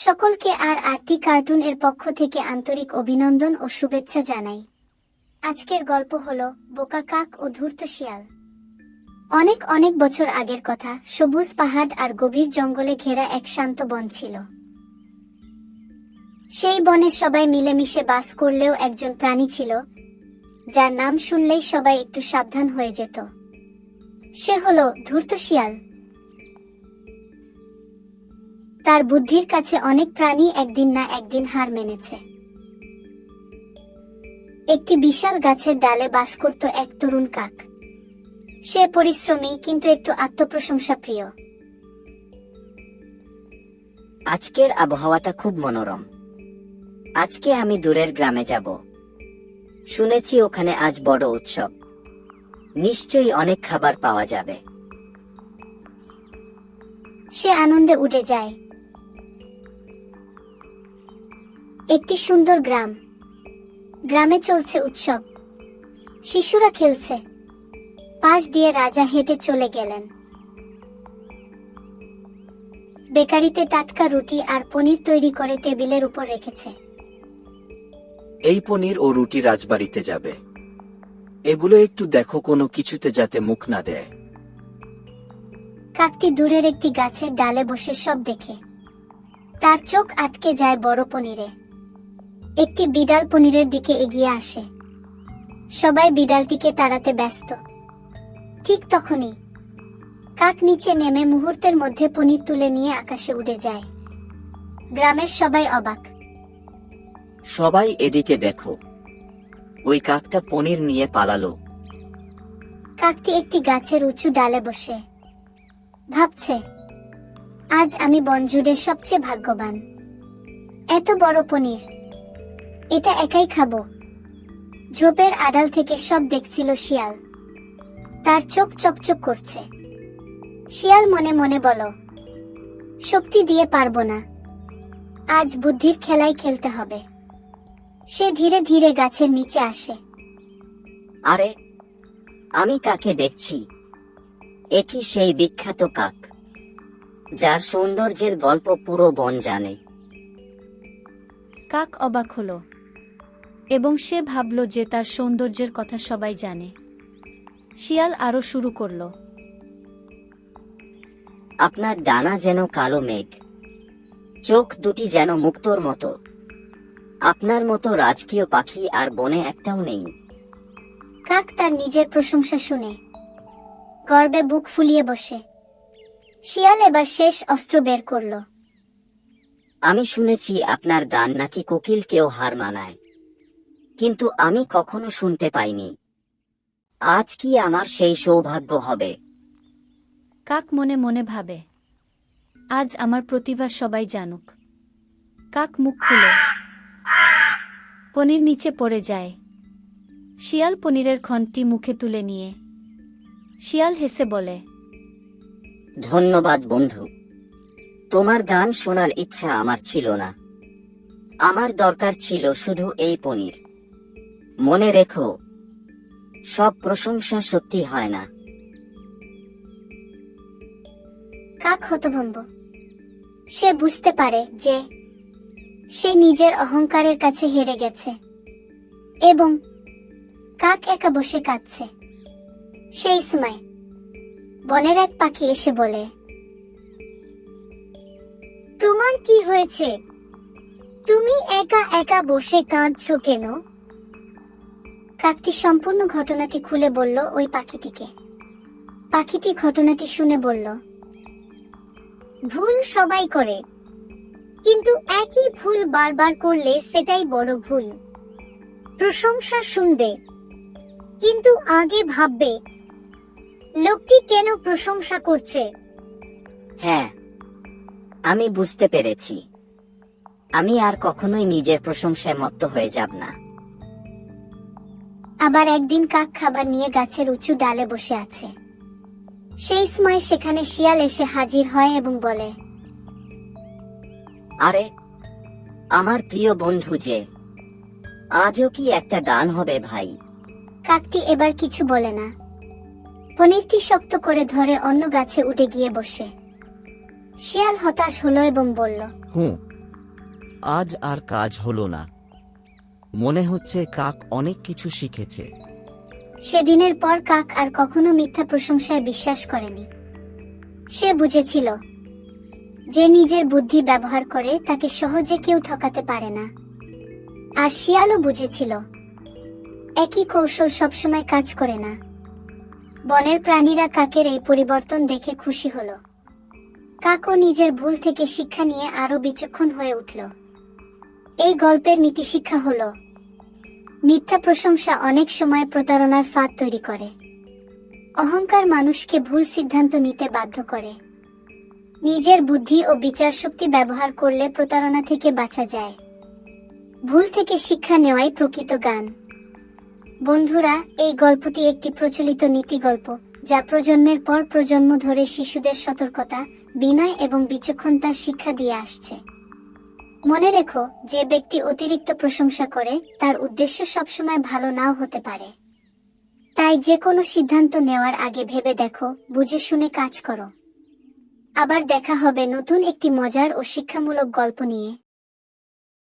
সকলকে আর RT cartoon এর পক্ষ থেকে আন্তরিক অভিনন্দন ও শুভেচ্ছা জানাই। আজকের গল্প হলো বোকা কাক ও ধূর্ত শিয়াল। অনেক অনেক বছর আগের কথা, সবুজ পাহাড় আর গভীর জঙ্গলে ঘেরা এক শান্ত বন ছিল। সেই বনে সবাই মিলেমিশে বাস করলেও একজন প্রাণী ছিল যার নাম শুনলেই সবাই একটু সাবধান হয়ে যেত। সে হলো ধূর্ত শিয়াল। তার বুদ্ধির কাছে অনেক প্রাণী একদিন না একদিন হার মেনেছে। একটি বিশাল গাছের ডালে বাস করত এক তরুণ কাক। সে পরিশ্রমী কিন্তু একটু আত্মপ্রশংসা প্রিয়। আজকের আবহাওয়াটা খুব মনোরম। আজকে আমি দূরের গ্রামে যাব। শুনেছি ওখানে আজ বড় উৎসব। নিশ্চয়ই অনেক খাবার পাওয়া যাবে। সে আনন্দে উড়ে যায়। একটি সুন্দর গ্রাম। গ্রামে চলছে উৎসব। শিশুরা খেলছে। পাশ দিয়ে রাজা হেঁটে চলে গেলেন। বেকারিতে টাটকা রুটি আর পনির তৈরি করে টেবিলের উপর রেখেছে। এই পনির ও রুটি রাজবাড়িতে যাবে। এগুলো একটু দেখো কোনো কিছুতে যাতে মুখ না দেয়। কাকটি দূরের একটি গাছের ডালে বসে সব দেখে। তার চোখ আটকে যায় বড় পনিরে। একটি বিড়াল পনিরের দিকে এগিয়ে আসে। সবাই বিড়ালটিকে তাড়াতে ব্যস্ত। ঠিক তখনই কাক নিচে নেমে মুহূর্তের মধ্যে পনির তুলে নিয়ে আকাশে উড়ে যায়। গ্রামের সবাই অবাক। সবাই এদিকে দেখো, ওই কাকটা পনির নিয়ে পালালো। কাকটি একটি গাছের উঁচু ডালে বসে ভাবছে, আজ আমি বন জুড়ে সবচেয়ে ভাগ্যবান। এত বড় পনির, এটা একাই খাবো। ঝোপের আড়াল থেকে সব দেখছিল শিয়াল। তার চোখ চকচক করছে। শিয়াল মনে মনে বলল, শক্তি দিয়ে পারবো না, আজ বুদ্ধির খেলাই খেলতে হবে। সে ধীরে ধীরে গাছের নিচে আসে। আরে, আমি কাকে দেখছি? এ কি সেই বিখ্যাত কাক, যার সৌন্দর্যের গল্প পুরো বন জানে? কাক অবাক হলো এবং সে ভাবল যে তার সৌন্দর্যের কথা সবাই জানে। শিয়াল আরো শুরু করলো, আপনার ডানা যেন কালো মেঘ, চোখ দুটি যেন মুক্তোর মতো। আপনার মতো রাজকীয় পাখি আর বনে একটাও নেই। কাক তার নিজের প্রশংসা শুনে গর্বে বুক ফুলিয়ে বসে। শিয়াল এবার শেষ অস্ত্র বের করলো। আমি শুনেছি আপনার গান নাকি কোকিলকেও হার মানায়, কিন্তু আমি কখনো শুনতে পাইনি। আজ কি আমার সেই সৌভাগ্য হবে? কাক মনে মনে ভাবে, আজ আমার প্রতিভা সবাই জানুক। কাক মুখ খুলে পনির নিচে পড়ে যায়। শিয়াল পনিরের খণ্ডটি মুখে তুলে নিয়ে শিয়াল হেসে বলে, ধন্যবাদ বন্ধু, তোমার গান শোনার ইচ্ছা আমার ছিল না। আমার দরকার ছিল শুধু এই পনির। মনে রেখো, সব প্রশংসা সত্যি হয় না। কাক হতভম্ব। সে বুঝতে পারে যে সে নিজের অহংকারের কাছে হেরে গেছে এবং কাক একা বসে কাঁদছে। সেই সময় বনের এক পাখি এসে বলে, তোমার কি হয়েছে? তুমি একা একা বসে কাঁদছো কেন? কাকটি সম্পূর্ণ ঘটনাটি খুলে বলল ওই পাখিটিকে। পাখিটি ঘটনাটি শুনে বলল, ভুল সবাই করে, কিন্তু একই ভুল বারবার করলে সেটাই বড় ভুল। প্রশংসা শুনবে, কিন্তু আগে ভাববে লোকটি কেন প্রশংসা করছে। হ্যাঁ, আমি বুঝতে পেরেছি। আমি আর কখনোই নিজের প্রশংসায় মত্ত হয়ে যাব না। আবার একদিন কাক খাবার নিয়ে গাছের উঁচু ডালে বসে আছে। সেই সময় সেখানে শিয়াল এসে হাজির হয় এবং বলে, আরে, আমার প্রিয় বন্ধু যে, আজও কি একটা গান হবে ভাই? কাকটি এবার কিছু বলে না। পনিরটি শক্ত করে ধরে অন্য গাছে উঠে গিয়ে বসে। শিয়াল হতাশ হলো এবং বলল, আজ আর কাজ হলো না। মনে হচ্ছে কাক অনেক কিছু শিখেছে। সেদিনের পর কাক আর কখনো মিথ্যা প্রশংসায় বিশ্বাস করেনি। সে বুঝেছিল যে নিজের বুদ্ধি ব্যবহার করে তাকে সহজে কেউ ঠকাতে পারে না। আর শিয়ালও বুঝেছিল একই কৌশল সবসময় কাজ করে না। বনের প্রাণীরা কাকের এই পরিবর্তন দেখে খুশি হলো। কাকও নিজের ভুল থেকে শিক্ষা নিয়ে আরো বিচক্ষণ হয়ে উঠল। এই গল্পের নীতিশিক্ষা হলো, মিথ্যা প্রশংসা অনেক সময় প্রতারণার ফাঁদ তৈরি করে। অহংকার মানুষকে ভুল সিদ্ধান্ত নিতে বাধ্য করে। নিজের বুদ্ধি ও বিচার শক্তি ব্যবহার করলে প্রতারণা থেকে বাঁচা যায়। ভুল থেকে শিক্ষা নেওয়াই প্রকৃত জ্ঞান। বন্ধুরা, এই গল্পটি একটি প্রচলিত নীতি গল্প, যা প্রজন্মের পর প্রজন্ম ধরে শিশুদের সতর্কতা, বিনয় এবং বিচক্ষণতার শিক্ষা দিয়ে আসছে। মনে রেখো, যে ব্যক্তি অতিরিক্ত প্রশংসা করে তার উদ্দেশ্য সবসময় ভালো নাও হতে পারে। তাই যে কোনো সিদ্ধান্ত নেওয়ার আগে ভেবে দেখো, বুঝে শুনে কাজ করো। আবার দেখা হবে নতুন একটি মজার ও শিক্ষামূলক গল্প নিয়ে।